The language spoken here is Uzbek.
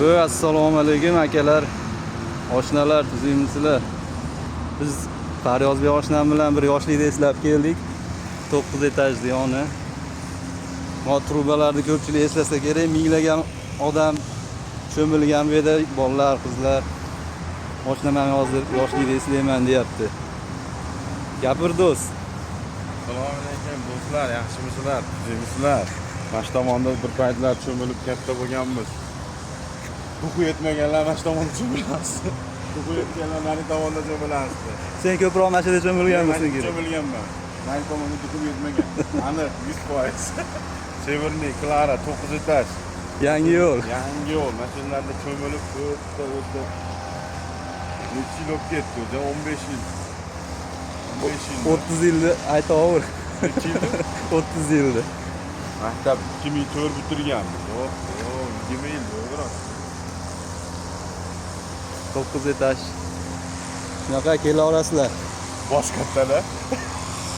Assalomu alaykum akalar, oshnalar, tuzingmisizlar? Biz Faryozbek oshnam bilan bir yoshlikda eslab keldik. 9 etajli yoni. Bu trubalarni ko'pchilik eslasa kerak, minglagan odam cho'milgan bu yerda, bolalar, qizlar. Oshnam ham hozir yoshlikda eslayman deyapti. Gapir do'st. Assalomu alaykum do'stlar, yaxshimisizlar? Tuzingmisizlar? Mana shu tomonda bir paytlar cho'milib katta bo'lganmiz. Ruhi yetmaganlar mana shu tomonda cho'milamiz. Ruhi yetganlar mana bu tomonda cho'milamiz. Sen ko'proq mana shu yerda cho'milganmisan kerak. Cho'milganman. Mana bu tomonda ruhi yetmagan. Aniq 100%. Severniy, Klara 9 etaj. Yangi yo'l. Yangi yo'l. Mashinalarda cho'milib o'tdi. Necha yil o'tib ketdi? 15 yil. 15 yil. 30 yilni aytaver. Necha yildi? 30 yilni. Maktab 2004 bitirganmiz. Yo'q, 20 yil bo'ldi. 9 etaj. Shunaqa kela olasizlar. Bosh kattalar.